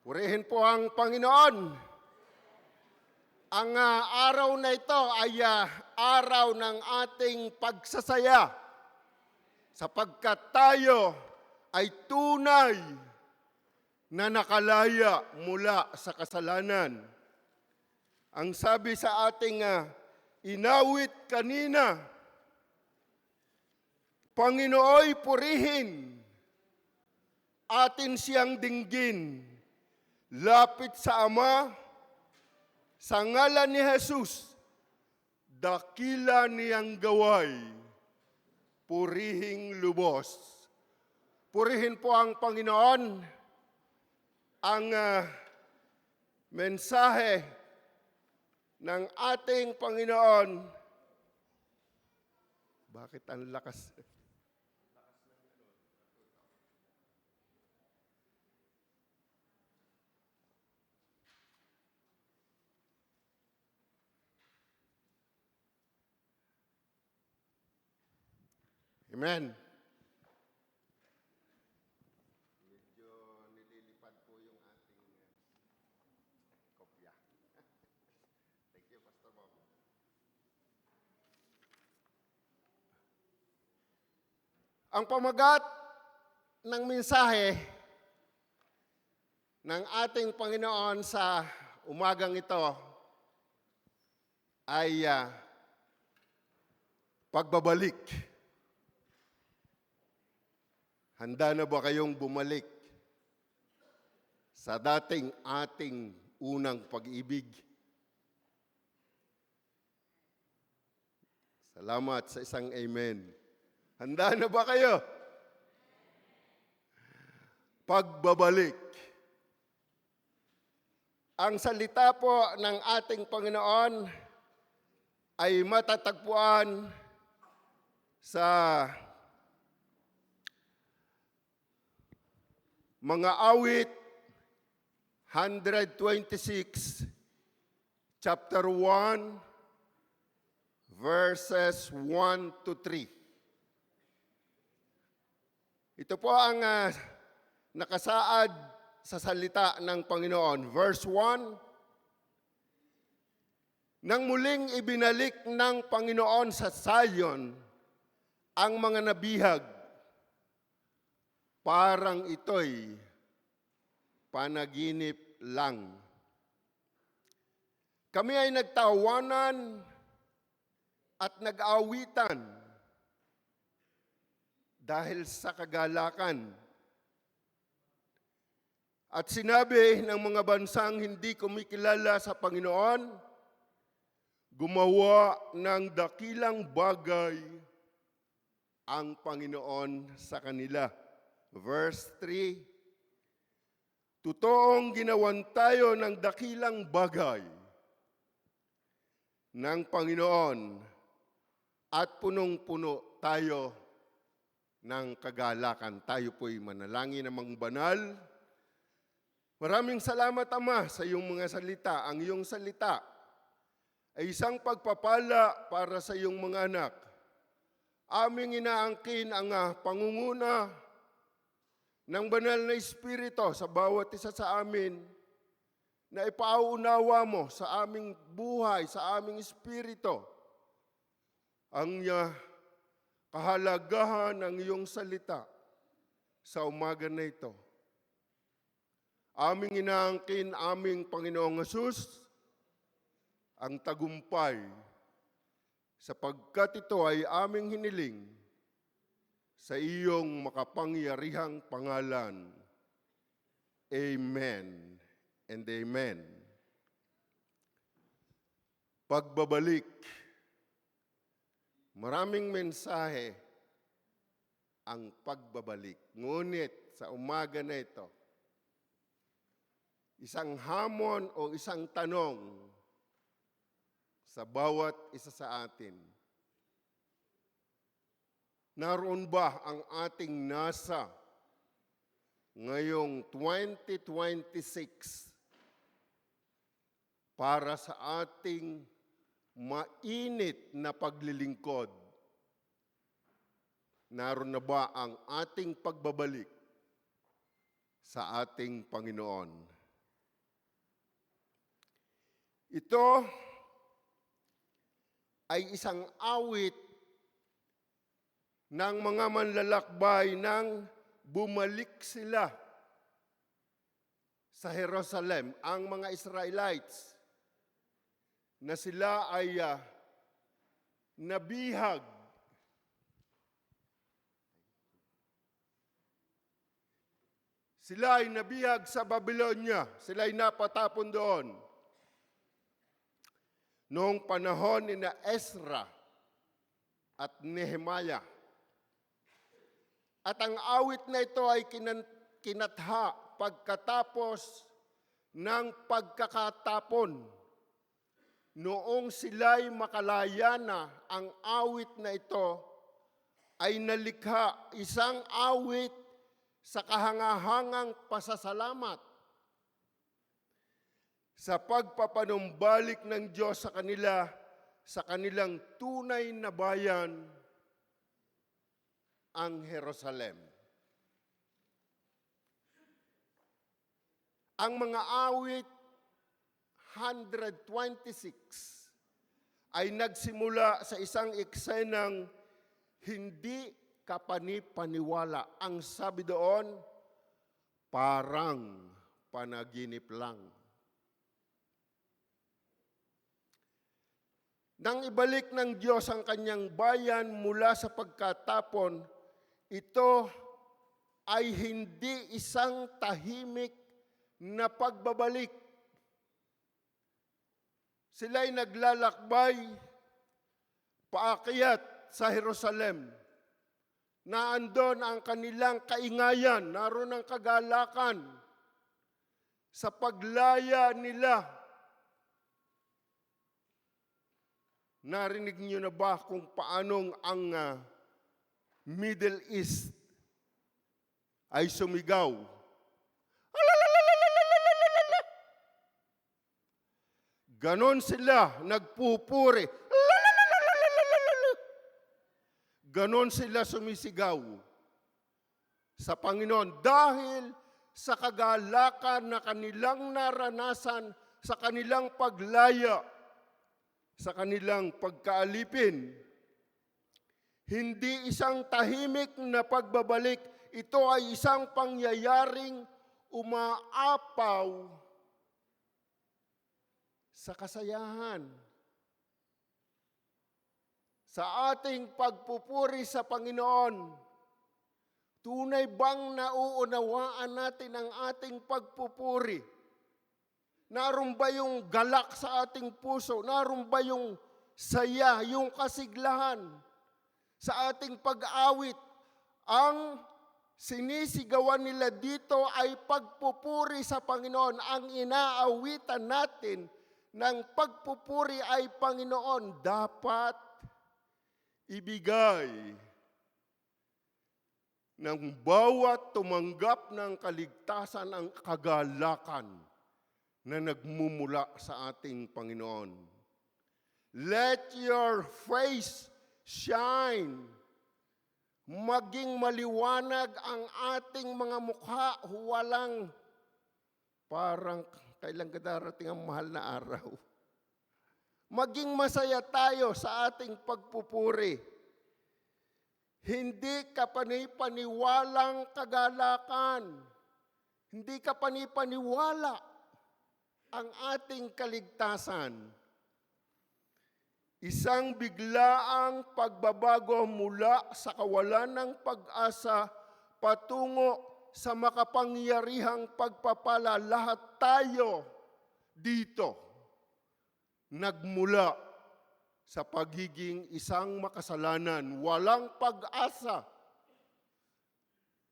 Purihin po ang Panginoon. Ang araw na ito ay araw ng ating pagsasaya sapagkat tayo ay tunay na nakalaya mula sa kasalanan. Ang sabi sa ating inawit kanina, Panginooy purihin, atin siyang dinggin, lapit sa Ama, sa ngalan ni Jesus, dakila niyang gaway, purihing lubos. Purihin po ang Panginoon. Ang mensahe ng ating Panginoon. Bakit ang lakas? Amen. Medyo nililipad po yung ating kopya. Thank you, Pastor Bob. Ang pamagat ng mensahe ng ating Panginoon sa umagang ito ay pagbabalik. Handa na ba kayong bumalik sa dating ating unang pag-ibig? Salamat sa isang amen. Handa na ba kayo? Pagbabalik. Ang salita po ng ating Panginoon ay matatagpuan sa mga awit 126, chapter 1, verses 1 to 3. Ito po ang nakasaad sa salita ng Panginoon. Verse 1, nang muling ibinalik ng Panginoon sa Zion ang mga nabihag, parang ito'y panaginip lang. Kami ay nagtawanan at nag-awitan dahil sa kagalakan. At sinabi ng mga bansang hindi kumikilala sa Panginoon, gumawa ng dakilang bagay ang Panginoon sa kanila. Verse 3, totoong ginawan tayo ng dakilang bagay ng Panginoon at punong-puno tayo ng kagalakan. Tayo po'y manalangin namang banal. Maraming salamat, Ama, sa iyong mga salita. Ang iyong salita ay isang pagpapala para sa iyong mga anak. Aming inaangkin ang pangunguna ng banal na Espiritu sa bawat isa sa amin na ipauunawa mo sa aming buhay, sa aming espiritu, ang kahalagahan ng iyong salita sa umaga na ito. Aming inaangkin, aming Panginoong Hesus, ang tagumpay, sapagkat ito ay aming hiniling sa iyong makapangyarihang pangalan. Amen and amen. Pagbabalik. Maraming mensahe ang pagbabalik. Ngunit sa umaga na ito, isang hamon o isang tanong sa bawat isa sa atin. Naroon ba ang ating nasa ngayong 2026 para sa ating mainit na paglilingkod? Naroon na ba ang ating pagbabalik sa ating Panginoon? Ito ay isang awit ng mga manlalakbay nang bumalik sila sa Jerusalem, ang mga Israelites, na sila ay nabihag. Sila ay nabihag sa Babylonia. Sila ay napatapon doon. Noong panahon ni na Ezra at Nehemiah. At ang awit na ito ay kinatha pagkatapos ng pagkakatapon. Noong sila'y makalaya na, ang awit na ito ay nalikha, isang awit sa kahangahangang pasasalamat sa pagpapanumbalik ng Diyos sa kanila, sa kanilang tunay na bayan, ang Jerusalem. Ang mga awit 126 ay nagsimula sa isang eksenang hindi kapanipaniwala. Ang sabi doon, parang panaginip lang. Nang ibalik ng Diyos ang kanyang bayan mula sa pagkatapon, ito ay hindi isang tahimik na pagbabalik. Sila'y naglalakbay paakyat sa Jerusalem. Naandon ang kanilang kaingayan, naroon ang kagalakan sa paglaya nila. Narinig niyo na ba kung paanong ang Middle East ay sumigaw? Ganon sila nagpupuri. Ganon sila sumisigaw sa Panginoon dahil sa kagalakan na kanilang naranasan sa kanilang paglaya, sa kanilang pagkaalipin. Hindi isang tahimik na pagbabalik, ito ay isang pangyayaring umaapaw sa kasayahan. Sa ating pagpupuri sa Panginoon, tunay bang nauunawaan natin ang ating pagpupuri? Naroon ba yung galak sa ating puso? Naroon ba yung saya, yung kasiglahan sa ating pag-awit? Ang sinisigawan nila dito ay pagpupuri sa Panginoon. Ang inaawitan natin ng pagpupuri ay Panginoon. Dapat ibigay ng bawat tumanggap ng kaligtasan ang kagalakan na nagmumula sa ating Panginoon. Let your face shine. Maging maliwanag ang ating mga mukha. Walang parang kailan ka darating ang mahal na araw. Maging masaya tayo sa ating pagpupuri. Hindi kapanipaniwalang kagalakan. Hindi kapanipaniwala ang ating kaligtasan. Isang biglaang pagbabago mula sa kawalan ng pag-asa patungo sa makapangyarihang pagpapala. Lahat tayo dito nagmula sa pagiging isang makasalanan, walang pag-asa.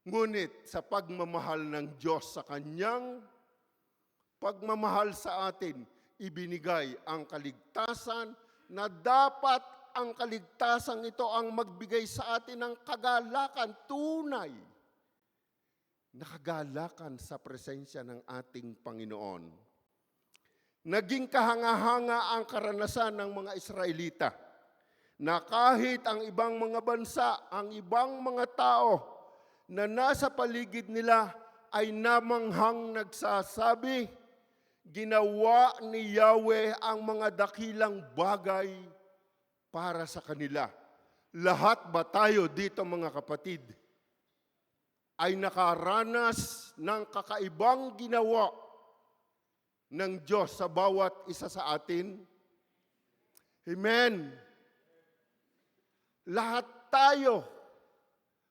Ngunit sa pagmamahal ng Diyos sa Kanyang pagmamahal sa atin, ibinigay ang kaligtasan na dapat ang kaligtasan ito ang magbigay sa atin ng kagalakan, tunay na kagalakan sa presensya ng ating Panginoon. Naging kahanga-hanga ang karanasan ng mga Israelita na kahit ang ibang mga bansa, ang ibang mga tao na nasa paligid nila ay namanghang nagsasabi, Ginawa ni Yahweh ang mga dakilang bagay para sa kanila. Lahat ba tayo dito mga kapatid ay nakaranas ng kakaibang ginawa ng Diyos sa bawat isa sa atin? Amen. Lahat tayo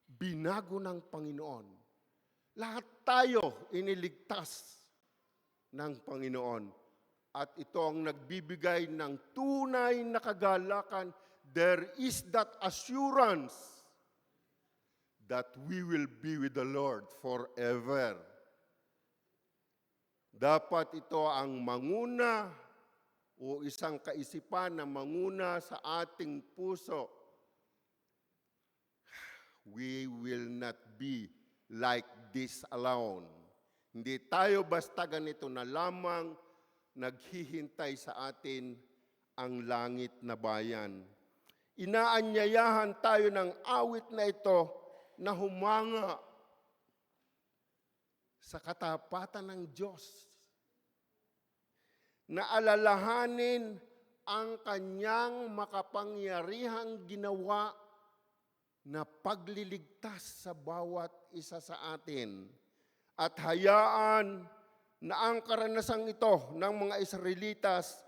binago ng Panginoon. Lahat tayo iniligtas ng Panginoon. At ito ang nagbibigay ng tunay na kagalakan. There is that assurance that we will be with the Lord forever. Dapat ito ang manguna o isang kaisipan na manguna sa ating puso. We will not be like this alone. Hindi tayo basta ganito na lamang naghihintay sa atin ang langit na bayan. Inaanyayahan tayo ng awit na ito na humanga sa katapatan ng Diyos. Na alalahanin ang kanyang makapangyarihang ginawa na pagliligtas sa bawat isa sa atin. At hayaan na ang karanasang ito ng mga Israelitas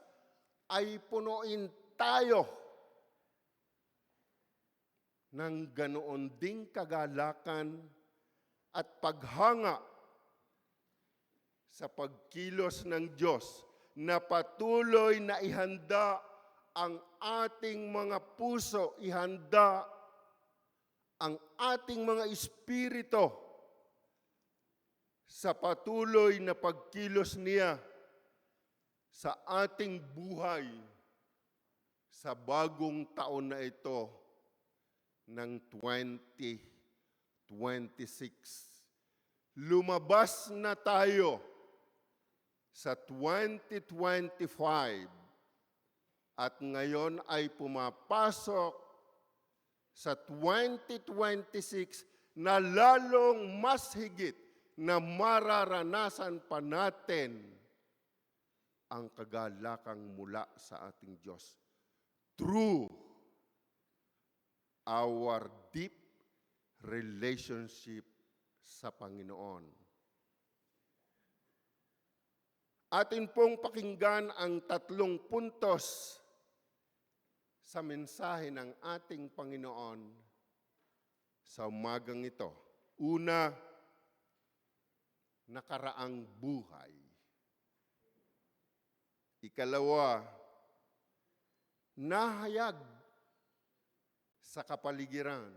ay punuin tayo ng ganoon ding kagalakan at paghanga sa pagkilos ng Diyos na patuloy na ihanda ang ating mga puso, ihanda ang ating mga espiritu sa patuloy na pagkilos niya sa ating buhay sa bagong taon na ito ng 2026. Lumabas na tayo sa 2025 at ngayon ay pumapasok sa 2026 na lalong mas higit na mararanasan pa natin ang kagalakang mula sa ating Diyos through our deep relationship sa Panginoon. Atin pong pakinggan ang 3 puntos sa mensahe ng ating Panginoon sa umagang ito. Una, nakaraang buhay. Ikalawa, nahayag sa kapaligiran.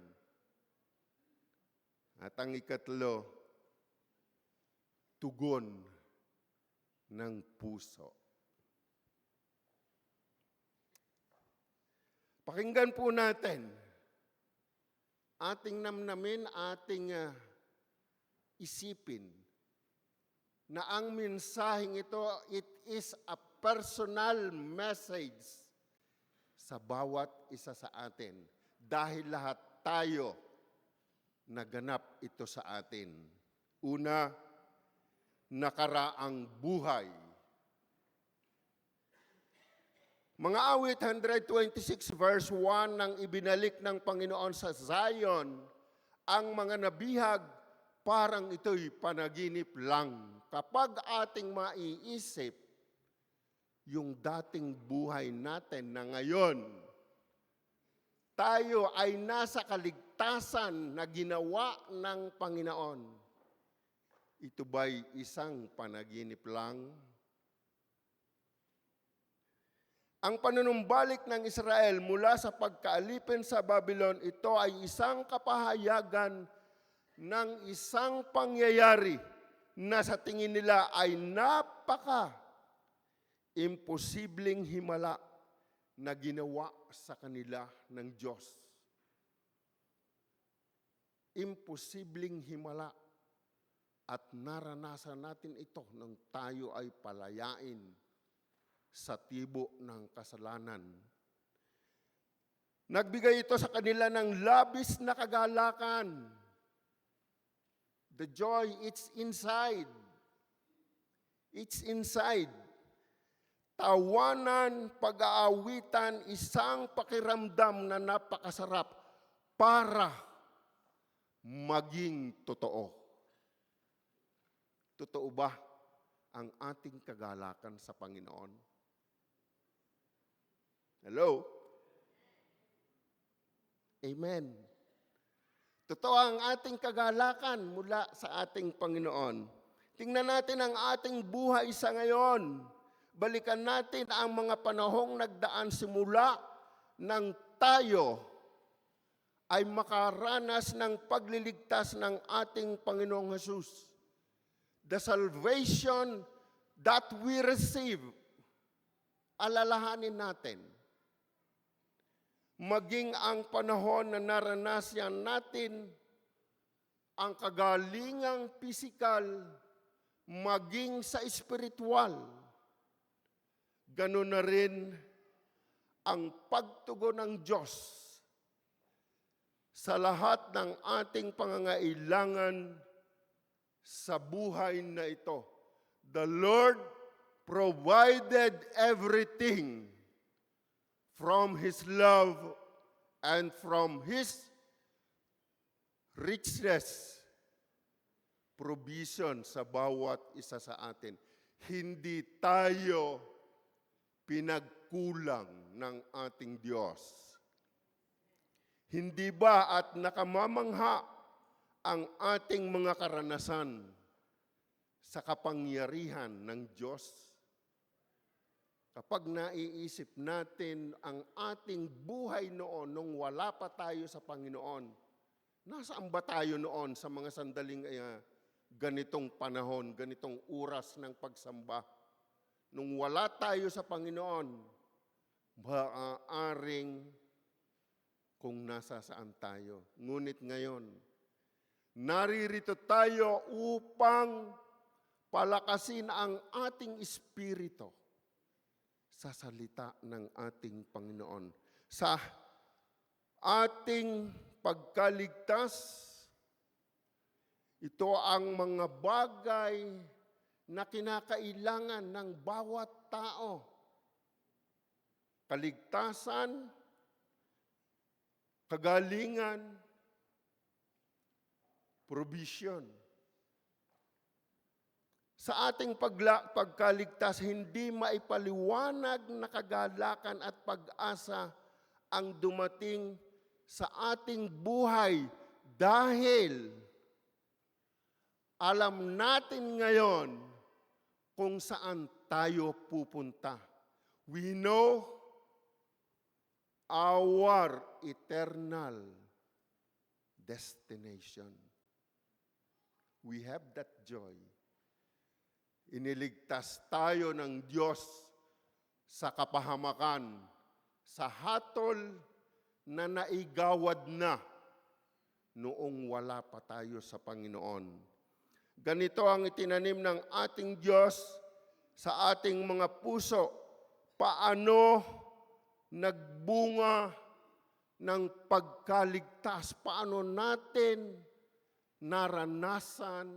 At ang ikatlo, tugon ng puso. Pakinggan po natin. Ating namnamin, ating isipin na ang mensaheng ito, it is a personal message sa bawat isa sa atin. Dahil lahat tayo naganap ito sa atin. Una, nakaraang buhay. Mga awit 126 verse 1 nang ibinalik ng Panginoon sa Zion ang mga nabihag, parang ito'y panaginip lang. Kapag ating maiisip yung dating buhay natin na ngayon, tayo ay nasa kaligtasan na ginawa ng Panginoon. Ito ba'y isang panaginip lang? Ang panunumbalik ng Israel mula sa pagkaalipin sa Babylon, ito ay isang kapahayagan ng isang pangyayari na sa tingin nila ay imposibleng himala na ginawa sa kanila ng Diyos. Imposibleng himala at naranasan natin ito nang tayo ay palayain sa tibo ng kasalanan. Nagbigay ito sa kanila ng labis na kagalakan. The joy, it's inside. It's inside. Tawanan, pag-aawitan, isang pakiramdam na napakasarap para maging totoo. Totoo ba ang ating kagalakan sa Panginoon? Hello? Amen. Totoo ang ating kagalakan mula sa ating Panginoon. Tingnan natin ang ating buhay sa ngayon. Balikan natin ang mga panahong nagdaan simula nang tayo ay makaranas ng pagliligtas ng ating Panginoong Jesus. The salvation that we receive, alalahanin natin. Maging ang panahon na naranasan natin ang kagalingang pisikal, maging sa espiritual. Ganun na rin ang pagtugon ng Diyos sa lahat ng ating pangangailangan sa buhay na ito. The Lord provided everything from His love and from His richness, provision sa bawat isa sa atin. Hindi tayo pinagkulang ng ating Diyos. Hindi ba at nakamamangha ang ating mga karanasan sa kapangyarihan ng Diyos? Kapag naiisip natin ang ating buhay noon nung wala pa tayo sa Panginoon, nasaan ba tayo noon sa mga sandaling ganitong panahon, ganitong oras ng pagsamba? Nung wala tayo sa Panginoon, maaaring kung nasa saan tayo. Ngunit ngayon, naririto tayo upang palakasin ang ating espiritu sa salita ng ating Panginoon. Sa ating pagkaligtas, ito ang mga bagay na kinakailangan ng bawat tao. Kaligtasan, kagalingan, provision. Sa ating pagkaligtas, hindi maipaliwanag na kagalakan at pag-asa ang dumating sa ating buhay dahil alam natin ngayon kung saan tayo pupunta. We know our eternal destination. We have that joy. Iniligtas tayo ng Diyos sa kapahamakan, sa hatol na naigawad na noong wala pa tayo sa Panginoon. Ganito ang itinanim ng ating Diyos sa ating mga puso. Paano nagbunga ng pagkaligtas? Paano natin naranasan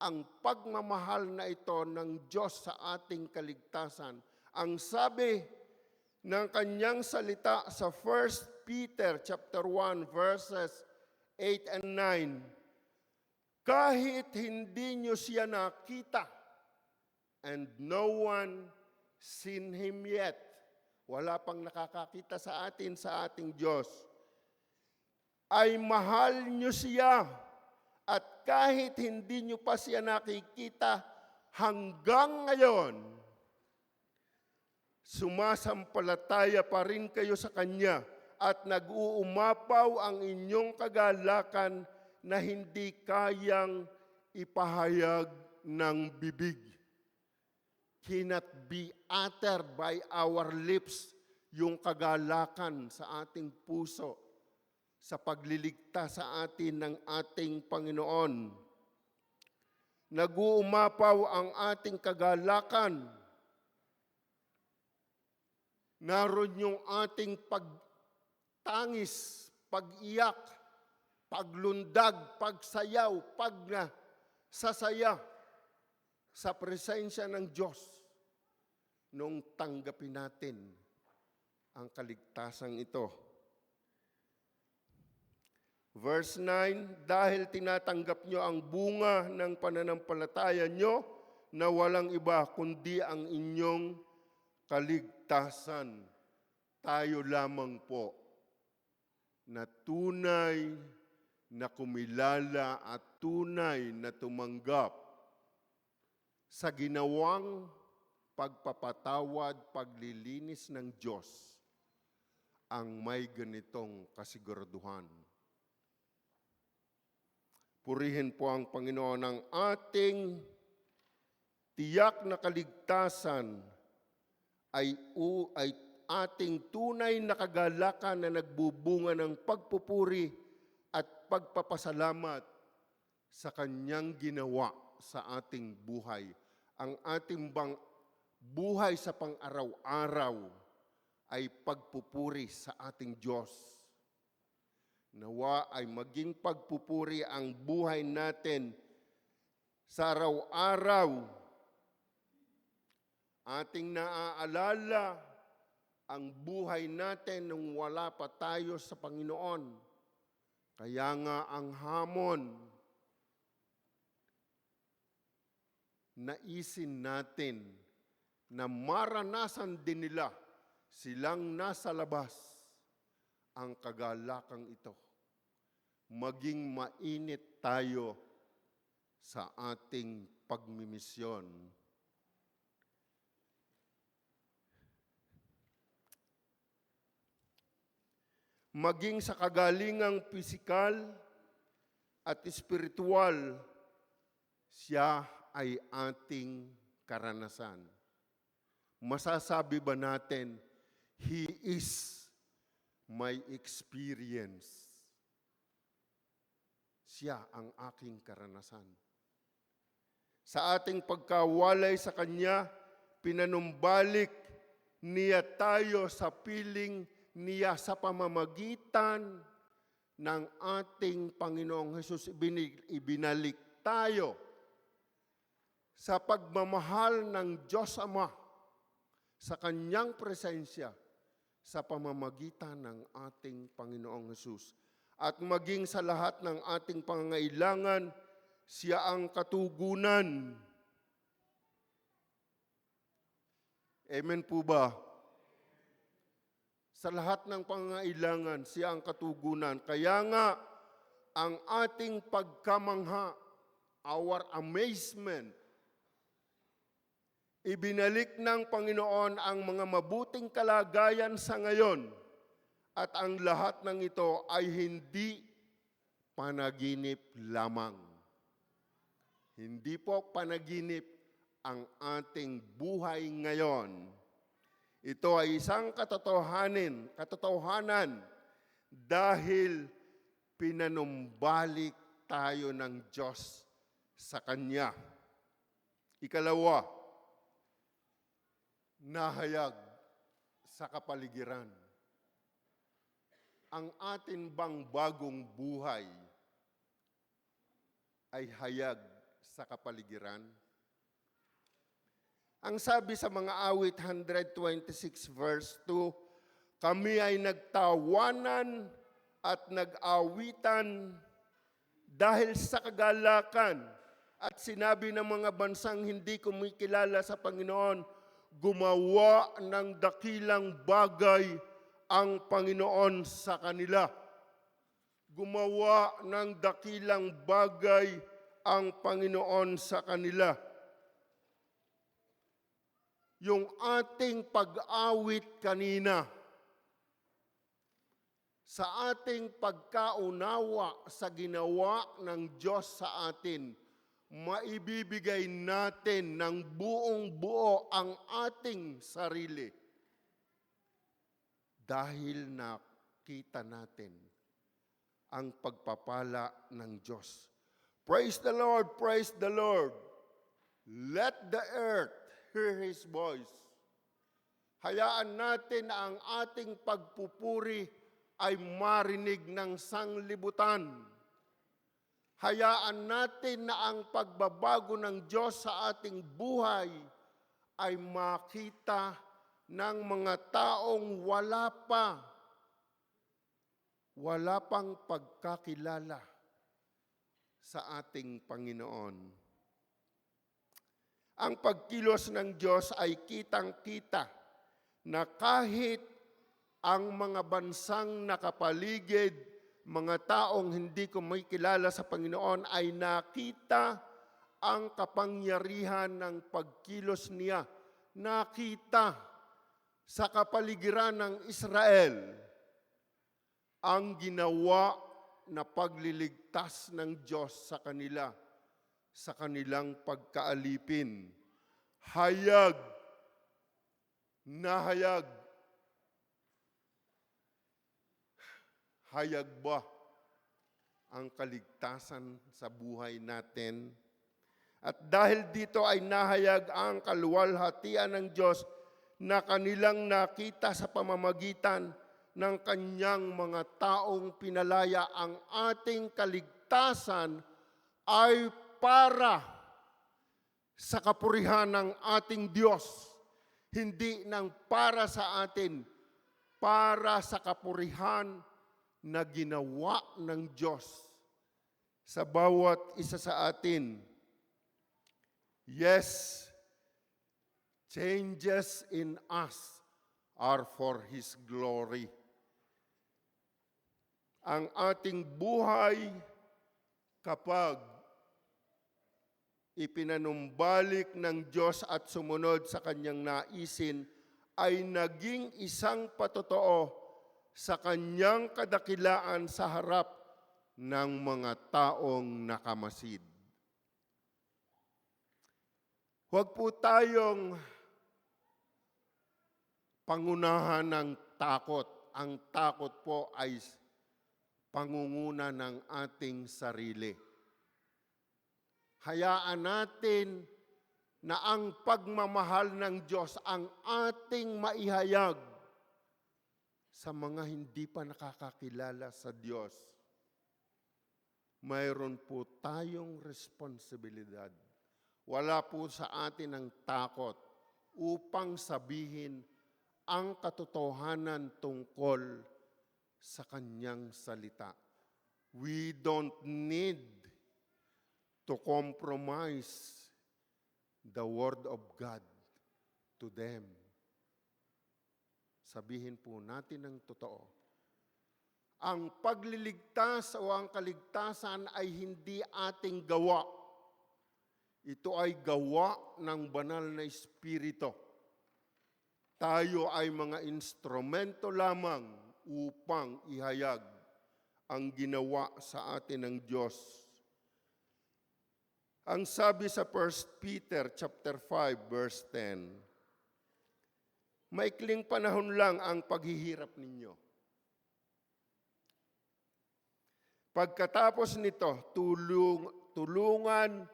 ang pagmamahal na ito ng Diyos sa ating kaligtasan? Ang sabi ng kanyang salita sa 1 Peter chapter 1 verses 8 and 9, kahit hindi nyo siya nakita and no one seen Him yet, wala pang nakakakita sa ating Diyos, ay mahal nyo siya at kahit hindi nyo pa siya nakikita hanggang ngayon, sumasampalataya pa rin kayo sa Kanya at nag-uumapaw ang inyong kagalakan na hindi kayang ipahayag ng bibig. Cannot be uttered by our lips yung kagalakan sa ating puso sa pagliligtas sa atin ng ating Panginoon. Nag-uumapaw ang ating kagalakan. Naroon yung ating pagtangis, pag-iyak, paglundag, pagsayaw, pagsasaya. sa presensya ng Diyos nung tanggapin natin ang kaligtasang ito. Verse 9, dahil tinatanggap nyo ang bunga ng pananampalataya nyo na walang iba kundi ang inyong kaligtasan. Tayo lamang po na tunay na kumilala at tunay na tumanggap sa ginawang pagpapatawad, paglilinis ng Diyos ang may ganitong kasiguraduhan. Purihin po ang Panginoon. Ang ating tiyak na kaligtasan ay ating tunay na kagalakan na nagbubunga ng pagpupuri at pagpapasalamat sa Kanyang ginawa sa ating buhay. Ang ating buhay sa pang-araw-araw ay pagpupuri sa ating Diyos. Nawa ay maging pagpupuri ang buhay natin sa araw-araw. Ating naaalala ang buhay natin nung wala pa tayo sa Panginoon. Kaya nga ang hamon, naisin natin na maranasan din nila silang nasa labas ang kagalakang ito. Maging mainit tayo sa ating pagmimisyon. Maging sa kagalingang pisikal at espiritual, siya ay ating karanasan. Masasabi ba natin, He is my experience. Siya ang aking karanasan. Sa ating pagkawalay sa Kanya, pinanumbalik niya tayo sa piling niya sa pamamagitan ng ating Panginoong Hesus. Ibinalik tayo sa pagmamahal ng Diyos Ama sa Kanyang presensya sa pamamagitan ng ating Panginoong Hesus. At maging sa lahat ng ating pangangailangan, siya ang katugunan. Amen po ba? Sa lahat ng pangangailangan, siya ang katugunan. Kaya nga, ang ating pagkamangha, our amazement, ibinalik ng Panginoon ang mga mabuting kalagayan sa ngayon. At ang lahat ng ito ay hindi panaginip lamang. Hindi po panaginip ang ating buhay ngayon. Ito ay isang katotohanan dahil pinanumbalik tayo ng Diyos sa Kanya. Ikalawa, nahayag sa kapaligiran. Ang atin bang bagong buhay ay hayag sa kapaligiran? Ang sabi sa mga awit 126 verse 2, kami ay nagtawanan at nag-awitan dahil sa kagalakan at sinabi ng mga bansang hindi kumikilala sa Panginoon, gumawa ng dakilang bagay ang Panginoon sa kanila. Gumawa ng dakilang bagay ang Panginoon sa kanila. Yung ating pag-awit kanina, sa ating pagkaunawa sa ginawa ng Diyos sa atin, maibibigay natin ng buong buo ang ating sarili. Dahil nakita natin ang pagpapala ng Diyos. Praise the Lord, praise the Lord. Let the earth hear His voice. Hayaan natin na ang ating pagpupuri ay marinig ng sanglibutan. Hayaan natin na ang pagbabago ng Diyos sa ating buhay ay makita ng mga taong wala pang pagkakilala sa ating Panginoon. Ang pagkilos ng Diyos ay kitang-kita na kahit ang mga bansang nakapaligid, mga taong hindi kumikilala sa Panginoon ay nakita ang kapangyarihan ng pagkilos niya. Nakita sa kapaligiran ng Israel ang ginawa na pagliligtas ng Diyos sa kanila, sa kanilang pagkaalipin. Hayag na hayag. Hayag ba ang kaligtasan sa buhay natin? At dahil dito ay nahayag ang kaluwalhatian ng Diyos na kanilang nakita sa pamamagitan ng kanyang mga taong pinalaya. Ang ating kaligtasan ay para sa kapurihan ng ating Diyos, hindi nang para sa atin, para sa kapurihan na ginawa ng Diyos sa bawat isa sa atin. Yes, changes in us are for His glory. Ang ating buhay kapag ipinanumbalik ng Diyos at sumunod sa kanyang naisin ay naging isang patotoo sa kanyang kadakilaan sa harap ng mga taong nakamasid. Huwag po tayong pangunahan ng takot. Ang takot po ay pangunguna ng ating sarili. Hayaan natin na ang pagmamahal ng Diyos ang ating maihayag sa mga hindi pa nakakakilala sa Diyos. Mayroon po tayong responsibilidad. Wala po sa atin ang takot upang sabihin ang katotohanan tungkol sa kanyang salita. We don't need to compromise the Word of God to them. Sabihin po natin ng totoo. Ang pagliligtas o ang kaligtasan ay hindi ating gawa. Ito ay gawa ng banal na Espiritu. Tayo ay mga instrumento lamang upang ihayag ang ginawa sa atin ng Diyos. Ang sabi sa 1 Peter chapter 5 verse 10, maikling panahon lang ang paghihirap ninyo. Pagkatapos nito, tulungan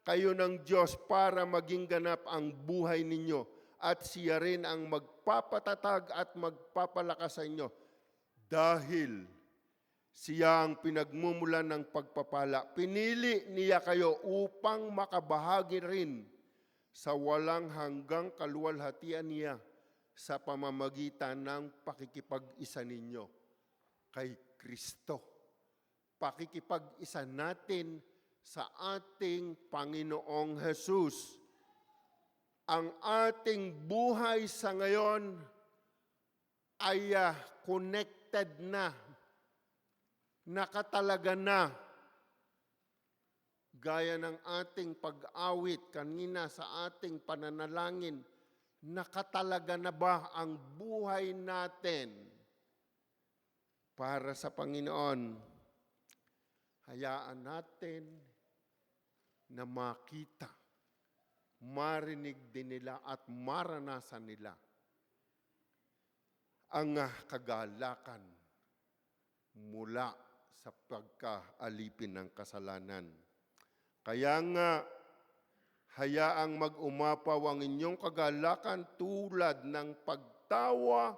kayo ng Diyos para maging ganap ang buhay ninyo at siya rin ang magpapatatag at magpapalakas sa inyo dahil siya ang pinagmumulan ng pagpapala. Pinili niya kayo upang makabahagi rin sa walang hanggang kaluwalhatian niya sa pamamagitan ng pakikipag-isa ninyo kay Kristo. Pakikipag-isa natin sa ating Panginoong Jesus. Ang ating buhay sa ngayon ay connected na, nakatalaga na. Gaya ng ating pag-awit kanina sa ating pananalangin, nakatalaga na ba ang buhay natin para sa Panginoon? Hayaan natin na makita, marinig din nila at maranasan nila ang kagalakan mula sa pagkaalipin ng kasalanan. Kaya nga, hayaang mag-umapaw ang inyong kagalakan tulad ng pagtawa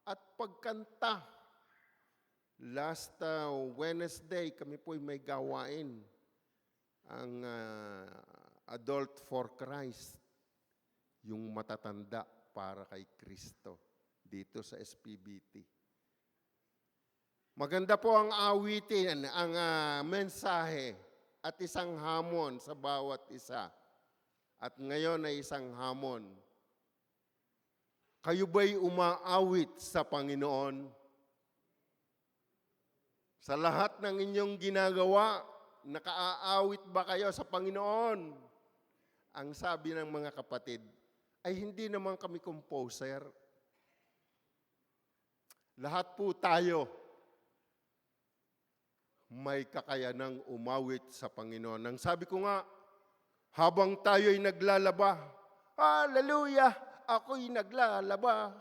at pagkanta Last Wednesday, kami po'y may gawain. Ang Adult for Christ, yung matatanda para kay Kristo dito sa SPBT. Maganda po ang awitin, ang mensahe at isang hamon sa bawat isa. At ngayon ay isang hamon. Kayo ba'y umaawit sa Panginoon? Sa lahat ng inyong ginagawa, nakaaawit ba kayo sa Panginoon? Ang sabi ng mga kapatid, ay hindi naman kami composer. Lahat po tayo may kakayanang umawit sa Panginoon. Ang sabi ko nga, habang tayo'y naglalaba, hallelujah, ako'y naglalaba,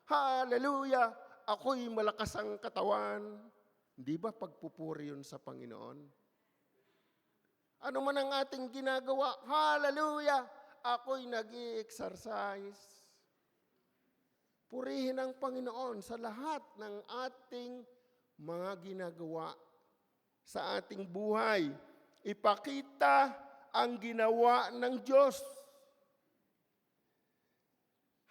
hallelujah, ako'y malakas ang katawan. Hindi ba pagpupuri yun sa Panginoon? Ano man ang ating ginagawa, hallelujah, ako'y nag-i-exercise. Purihin ang Panginoon sa lahat ng ating mga ginagawa sa ating buhay. Ipakita ang ginawa ng Diyos.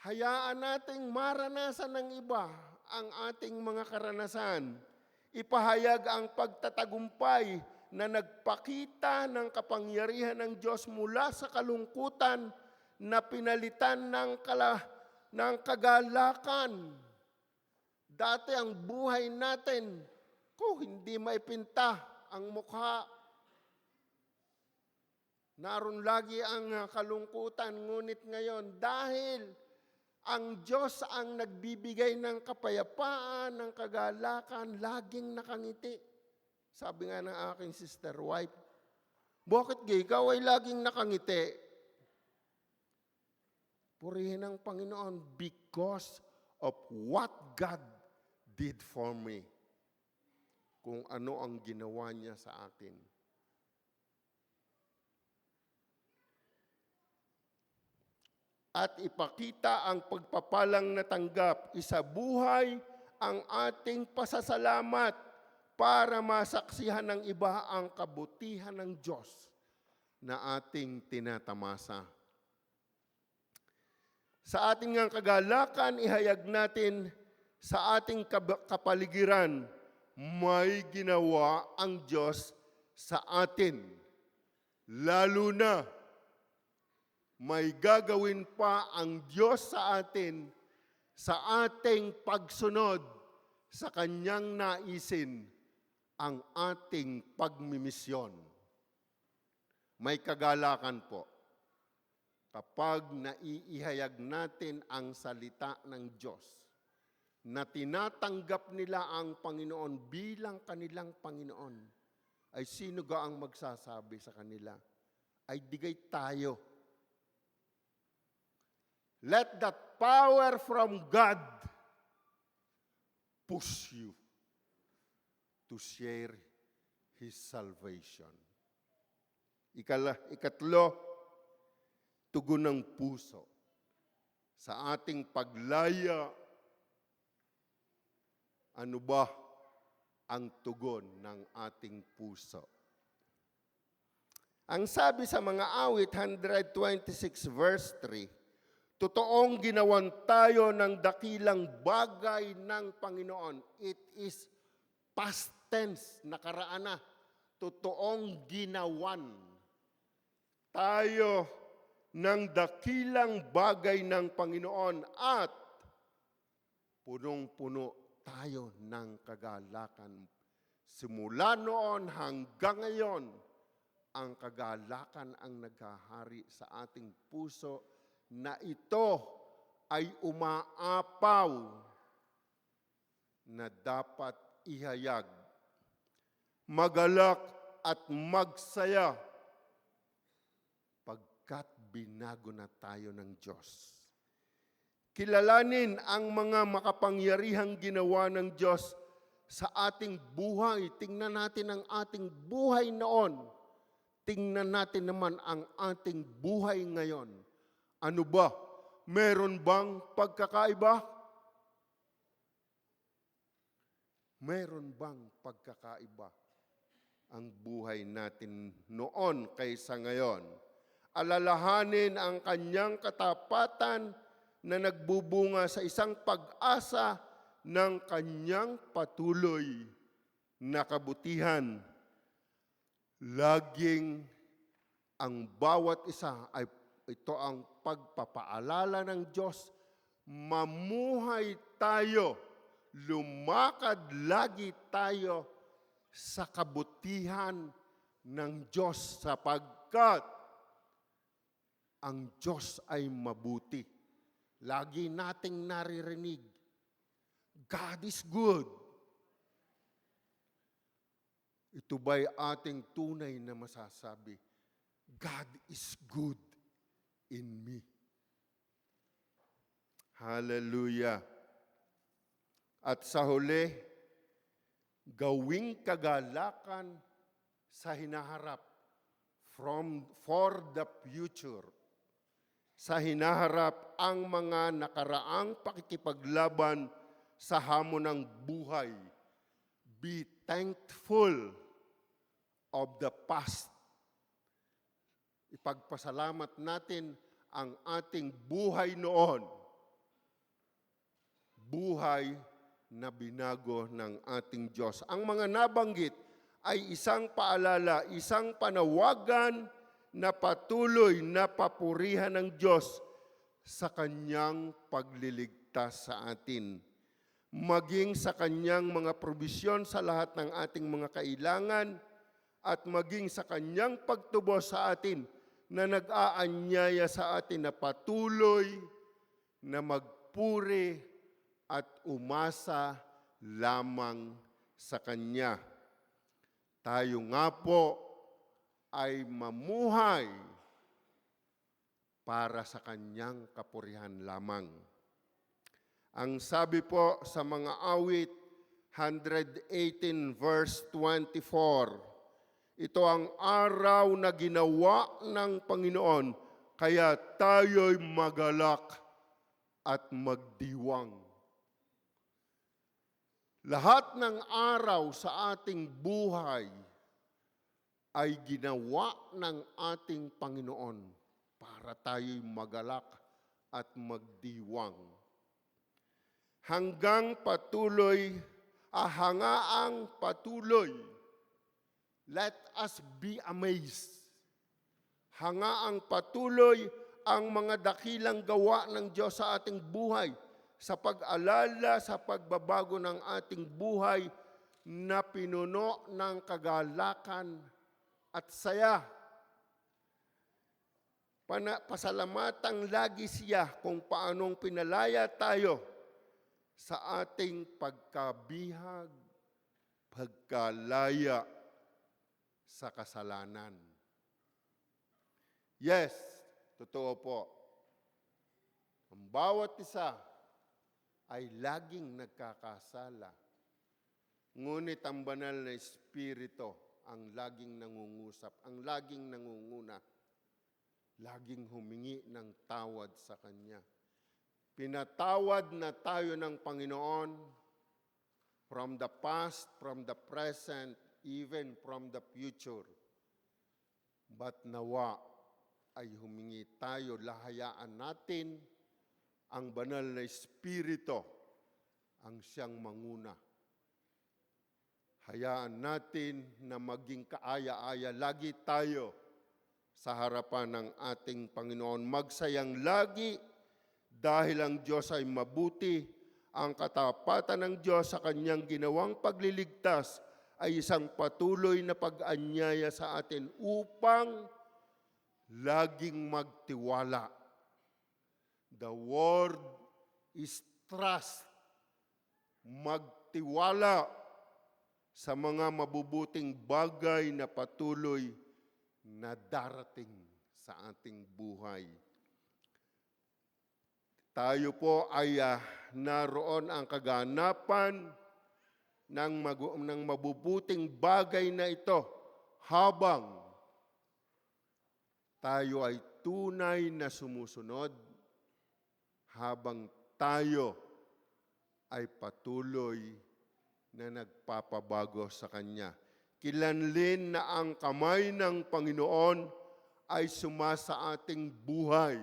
Hayaan nating maranasan ng iba ang ating mga karanasan. Ipahayag ang pagtatagumpay na nagpakita ng kapangyarihan ng Diyos mula sa kalungkutan na pinalitan ng kagalakan. Dati ang buhay natin, hindi maipinta ang mukha. Naroon lagi ang kalungkutan, ngunit ngayon dahil ang Diyos ang nagbibigay ng kapayapaan, ng kagalakan, laging nakangiti. Sabi nga ng aking sister wife, bakit ikaw ay laging nakangiti? Purihin ang Panginoon because of what God did for me. Kung ano ang ginawa niya sa akin. At ipakita ang pagpapalang natanggap, isabuhay ang ating pasasalamat para masaksihan ng iba ang kabutihan ng Diyos na ating tinatamasa. Sa ating nga kagalakan, ihayag natin sa ating kapaligiran, may ginawa ang Diyos sa atin. Lalo na, may gagawin pa ang Diyos sa atin sa ating pagsunod sa Kanyang naisin ang ating pagmimisyon. May kagalakan po kapag naiihayag natin ang salita ng Diyos na tinatanggap nila ang Panginoon bilang kanilang Panginoon, ay sino ga ang magsasabi sa kanila? Ay digay tayo. Let that power from God push you to share His salvation. Ikatlo, tugon ng puso. Sa ating paglaya, ano ba ang tugon ng ating puso? Ang sabi sa mga awit 126 verse 3, totoong ginawan tayo ng dakilang bagay ng Panginoon. It is past tense, nakaraan na. Totoong ginawan tayo ng dakilang bagay ng Panginoon at punong-puno tayo ng kagalakan. Simula noon hanggang ngayon, ang kagalakan ang naghahari sa ating puso na ito ay umaapaw na dapat ihayag, magalak at magsaya pagkat binago na tayo ng Diyos. Kilalanin ang mga makapangyarihang ginawa ng Diyos sa ating buhay. Tingnan natin ang ating buhay noon. Tingnan natin naman ang ating buhay ngayon. Ano ba? Meron bang pagkakaiba? Meron bang pagkakaiba ang buhay natin noon kaysa ngayon? Alalahanin ang kanyang katapatan na nagbubunga sa isang pag-asa ng kanyang patuloy na kabutihan. Laging ang bawat isa ay ito ang pagpapaalala ng Diyos. Mamuhay tayo, lumakad lagi tayo sa kabutihan ng Diyos sapagkat ang Diyos ay mabuti. Lagi nating naririnig, God is good. Ito ba'y ating tunay na masasabi? God is good in me. Hallelujah. At sa huli, gawing kagalakan sa hinaharap for the future. Sa hinaharap ang mga nakaraang pakikipaglaban sa hamon ng buhay. Be thankful of the past. Ipagpasalamat natin ang ating buhay noon. Buhay na binago ng ating Diyos. Ang mga nabanggit ay isang paalala, isang panawagan na patuloy na papurihan ng Diyos sa Kanyang pagliligtas sa atin. Maging sa Kanyang mga probisyon sa lahat ng ating mga kailangan at maging sa Kanyang pagtubos sa atin na nag-aanyaya sa atin na patuloy na magpuri at umasa lamang sa Kanya. Tayo nga po ay mamuhay para sa Kanyang kapurihan lamang. Ang sabi po sa mga awit 118 verse 24, ito ang araw na ginawa ng Panginoon, kaya tayo'y magalak at magdiwang. Lahat ng araw sa ating buhay ay ginawa ng ating Panginoon para tayo'y magalak at magdiwang. Hanggang patuloy, hangaang patuloy, let us be amazed. Hangaang patuloy ang mga dakilang gawa ng Diyos sa ating buhay, sa pag-alala, sa pagbabago ng ating buhay na pinuno ng kagalakan at saya. Pasalamatan lagi siya kung paanong pinalaya tayo sa ating pagkabihag, pagkalaya sa kasalanan. Yes, totoo po. Ang bawat isa ay laging nagkakasala. Ngunit ang banal na Espiritu ang laging nangungusap, ang laging nangunguna, laging humingi ng tawad sa Kanya. Pinatawad na tayo ng Panginoon from the past, from the present, even from the future. But nawa ay humingi tayo, lahayaan natin ang banal na Espiritu ang siyang manguna. Hayaan natin na maging kaaya-aya lagi tayo sa harapan ng ating Panginoon. Magsayang lagi dahil ang Diyos ay mabuti. Ang katapatan ng Diyos sa Kanyang ginawang pagliligtas ay isang patuloy na pag-anyaya sa atin upang laging magtiwala. The word is trust. Magtiwala sa mga mabubuting bagay na patuloy na darating sa ating buhay. Tayo po ay naroon ang kaganapan ng mabubuting bagay na ito habang tayo ay tunay na sumusunod, habang tayo ay patuloy na nagpapabago sa kanya. Kilanlin na ang kamay ng Panginoon ay sumasa ating buhay.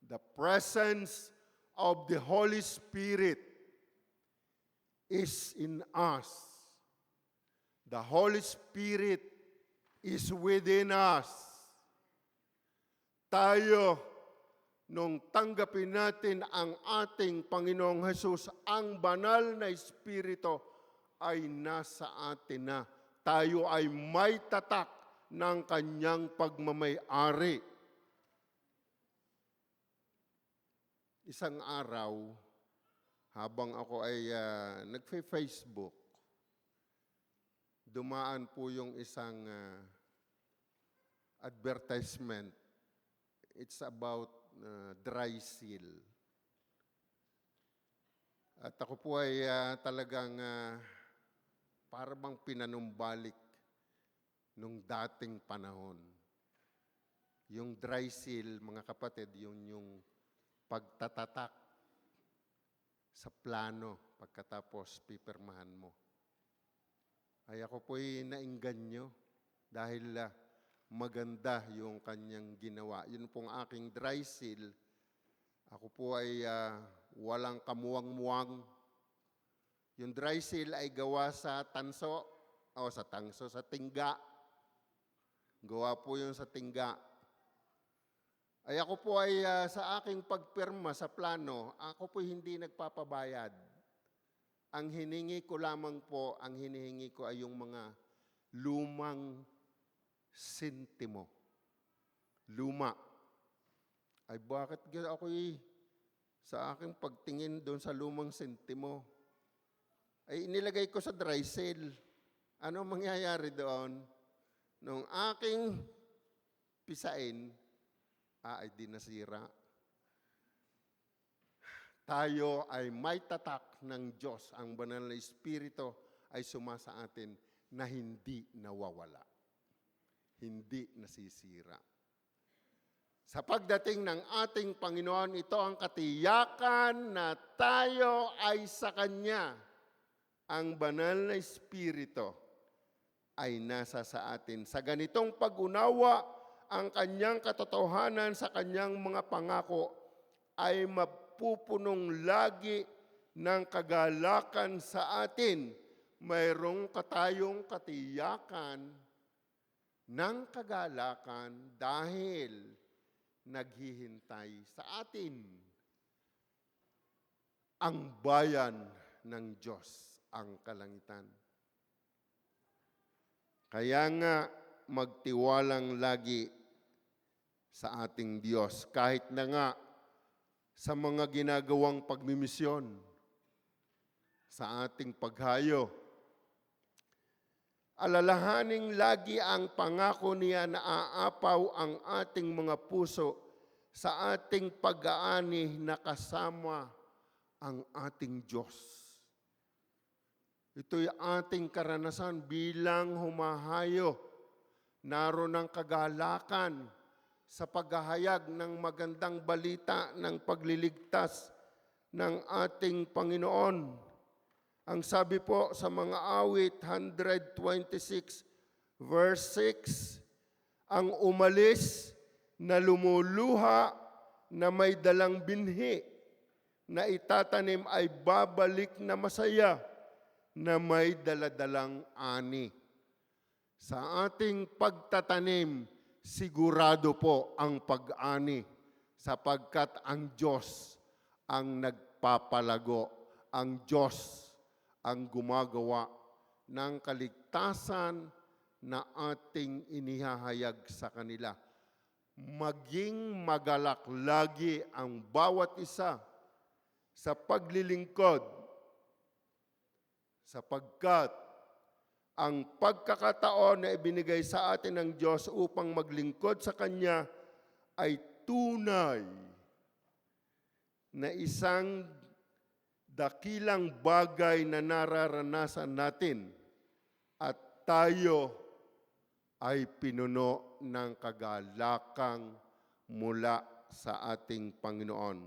The presence of the Holy Spirit is in us. The Holy Spirit is within us. Tayo, nung tanggapin natin ang ating Panginoong Hesus, ang banal na Espiritu ay nasa atin na. Tayo ay may tatak ng kanyang pagmamay-ari. Isang araw, habang ako ay nagfe-Facebook, dumaan po yung isang advertisement. It's about dry seal. At ako po ay talagang para bang pinanumbalik nung dating panahon. Yung dry seal, mga kapatid, yung pagtatatak sa plano pagkatapos pipirmahan mo. Ay ako po'y nainganyo dahil maganda yung kanyang ginawa. Yun pong aking dry seal. Ako po ay walang kamuwang-muwang. Yung dry seal ay gawa sa sa tingga. Gawa po yun sa tingga. Ay ako po ay sa aking pagpirma sa plano, ako po hindi nagpapabayad. Ang hiningi ko lamang po, ang hinihingi ko ay yung mga lumang sentimo. Luma. Ay bakit ako'y sa aking pagtingin doon sa lumang sentimo, ay inilagay ko sa dry seal. Ano mangyayari doon? Nung aking pisain, ay di nasira. Tayo ay may tatak ng Diyos. Ang banal na Espiritu ay sumasa atin na hindi nawawala. Hindi nasisira. Sa pagdating ng ating Panginoon, ito ang katiyakan na tayo ay sa Kanya. Ang banal na Espiritu ay nasa sa atin. Sa ganitong pag-unawa, ang Kanyang katotohanan sa Kanyang mga pangako ay mapupunong lagi ng kagalakan sa atin. Mayroong tayong katiyakan ng kagalakan dahil naghihintay sa atin ang bayan ng Diyos, ang kalangitan. Kaya nga magtiwalang lagi sa ating Diyos kahit na nga sa mga ginagawang pagmimisyon, sa ating paghayo. Alalahaning lagi ang pangako niya na aapaw ang ating mga puso sa ating pag-aani na kasama ang ating Diyos. Ito'y ating karanasan bilang humahayo. Naroon ang kagalakan sa paghahayag ng magandang balita ng pagliligtas ng ating Panginoon. Ang sabi po sa mga awit 126 verse 6, ang umalis na lumuluha na may dalang binhi na itatanim ay babalik na masaya na may daladalang ani. Sa ating pagtatanim, sigurado po ang pag-ani sapagkat ang Diyos ang nagpapalago, ang Diyos ang gumagawa ng kaligtasan na ating inihahayag sa kanila. Maging magalak lagi ang bawat isa sa paglilingkod sapagkat ang pagkakataon na ibinigay sa atin ng Diyos upang maglingkod sa Kanya ay tunay na isang dakilang bagay na nararanasan natin at tayo ay pinuno ng kagalakang mula sa ating Panginoon.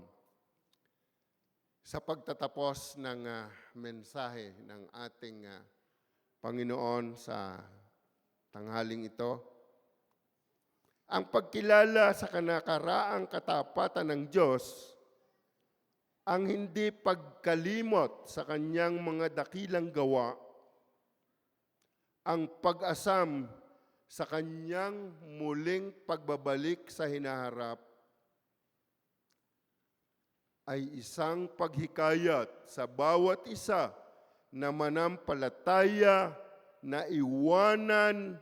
sa pagtatapos ng mensahe ng ating Panginoon sa tanghaling ito. Ang pagkilala sa kanakaraang katapatan ng Diyos, ang hindi pagkalimot sa kanyang mga dakilang gawa, ang pag-asam sa kanyang muling pagbabalik sa hinaharap, ay isang paghikayat sa bawat isa na manampalataya na iwanan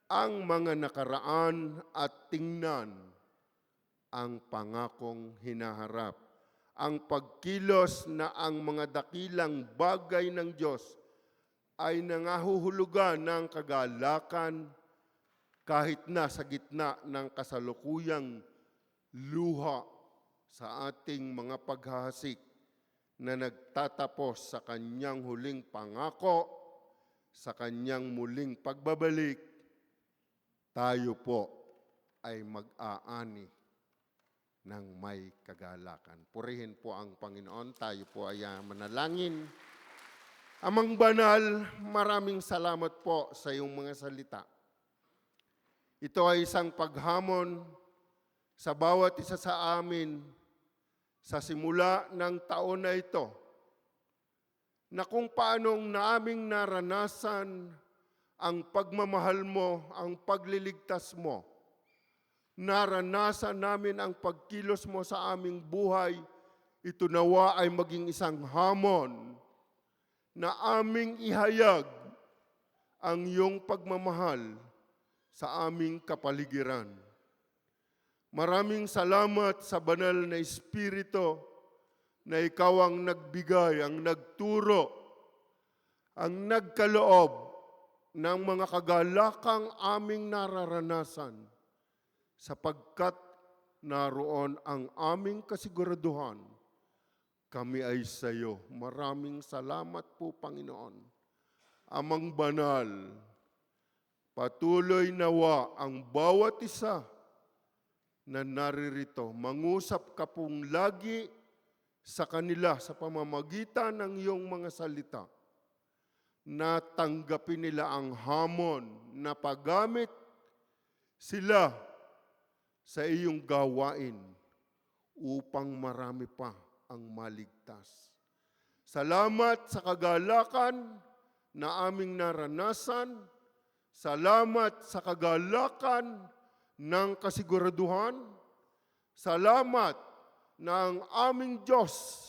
ang mga nakaraan at tingnan ang pangakong hinaharap. Ang pagkilos na ang mga dakilang bagay ng Diyos ay nangahuhulugan ng kagalakan kahit na sa gitna ng kasalukuyang luha sa ating mga paghahasik na nagtatapos sa kanyang huling pangako, sa kanyang muling pagbabalik, tayo po ay mag-aani ng may kagalakan. Purihin po ang Panginoon, tayo po ay manalangin. Amang banal, maraming salamat po sa iyong mga salita. Ito ay isang paghamon sa bawat isa sa amin sa simula ng taon na ito, na kung paanong naming naranasan ang pagmamahal mo, ang pagliligtas mo, naranasan namin ang pagkilos mo sa aming buhay, ito nawa ay maging isang hamon na aming ihayag ang iyong pagmamahal sa aming kapaligiran. Maraming salamat sa banal na Espiritu na ikaw ang nagbigay, ang nagturo, ang nagkaloob ng mga kagalakang aming nararanasan sapagkat naroon ang aming kasiguraduhan. Kami ay sa iyo. Maraming salamat po, Panginoon. Amang banal, patuloy nawa ang bawat isa na naririto. Mangusap ka pong lagi sa kanila sa pamamagitan ng iyong mga salita. Natanggapin nila ang hamon na paggamit sila sa iyong gawain upang marami pa ang maligtas. Salamat sa kagalakan na aming naranasan. Salamat sa kagalakan ng kasiguraduhan. Salamat na ang aming Diyos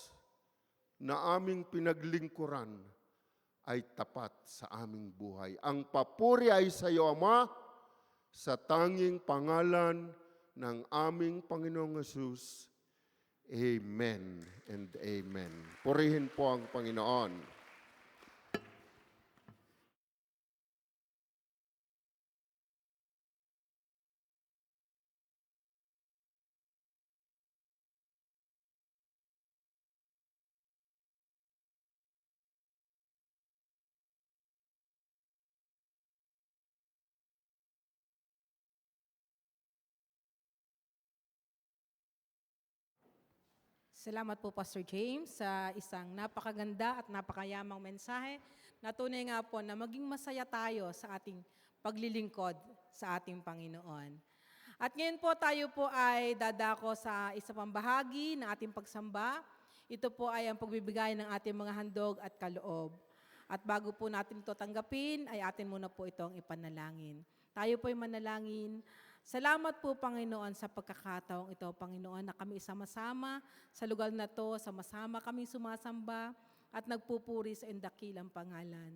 na aming pinaglingkuran ay tapat sa aming buhay. Ang papuri ay sa iyo, Ama, sa tanging pangalan ng aming Panginoong Hesus. Amen and amen. Purihin po ang Panginoon. Salamat po, Pastor James, sa isang napakaganda at napakayamang mensahe. Natunay nga po na maging masaya tayo sa ating paglilingkod sa ating Panginoon. At ngayon po tayo po ay dadako sa isa pang bahagi ng ating pagsamba. Ito po ay ang pagbibigay ng ating mga handog at kaloob. At bago po natin ito tanggapin, ay atin muna po itong ipanalangin. Tayo po ay manalangin. Salamat po, Panginoon, sa pagkakataong ito, Panginoon, na kami sama-sama sa lugar na to, sama-sama kami sumasamba at nagpupuri sa dakilang pangalan.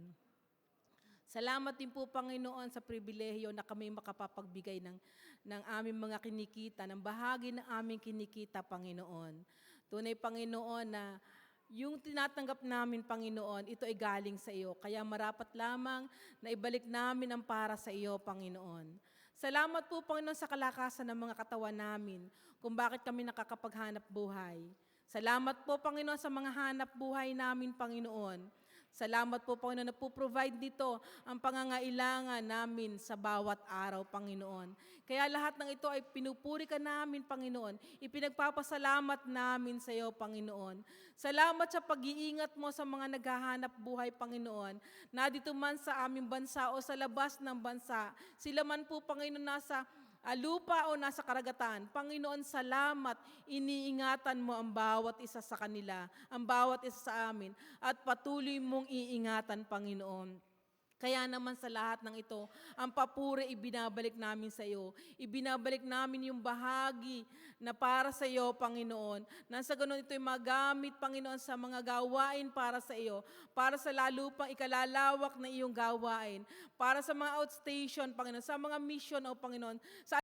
Salamat din po, Panginoon, sa pribilehiyo na kami makapapagbigay ng aming mga kinikita, ng bahagi ng aming kinikita, Panginoon. Tunay, Panginoon, na yung tinatanggap namin, Panginoon, ito ay galing sa iyo. Kaya marapat lamang na ibalik namin ang para sa iyo, Panginoon. Salamat po, Panginoon, sa kalakasan ng mga katawan namin, kung bakit kami nakakapaghanap buhay. Salamat po, Panginoon, sa mga hanap buhay namin, Panginoon. Salamat po, Panginoon, na po-provide dito ang pangangailangan namin sa bawat araw, Panginoon. Kaya lahat ng ito ay pinupuri ka namin, Panginoon. Ipinagpapasalamat namin sa iyo, Panginoon. Salamat sa pag-iingat mo sa mga naghahanap buhay, Panginoon, na dito man sa aming bansa o sa labas ng bansa. Sila man po, Panginoon, nasa lupa o nasa karagatan. Panginoon, salamat. Iniingatan mo ang bawat isa sa kanila, ang bawat isa sa amin, at patuloy mong iingatan, Panginoon. Kaya naman sa lahat ng ito, ang papuri ibinabalik namin sa iyo. Ibinabalik namin yung bahagi na para sa iyo, Panginoon. Nang sa ganun ito'y magamit, Panginoon, sa mga gawain para sa iyo. Para sa lalo pang ikalalawak na iyong gawain. Para sa mga outstation, Panginoon. Sa mga mission, O Panginoon. Sa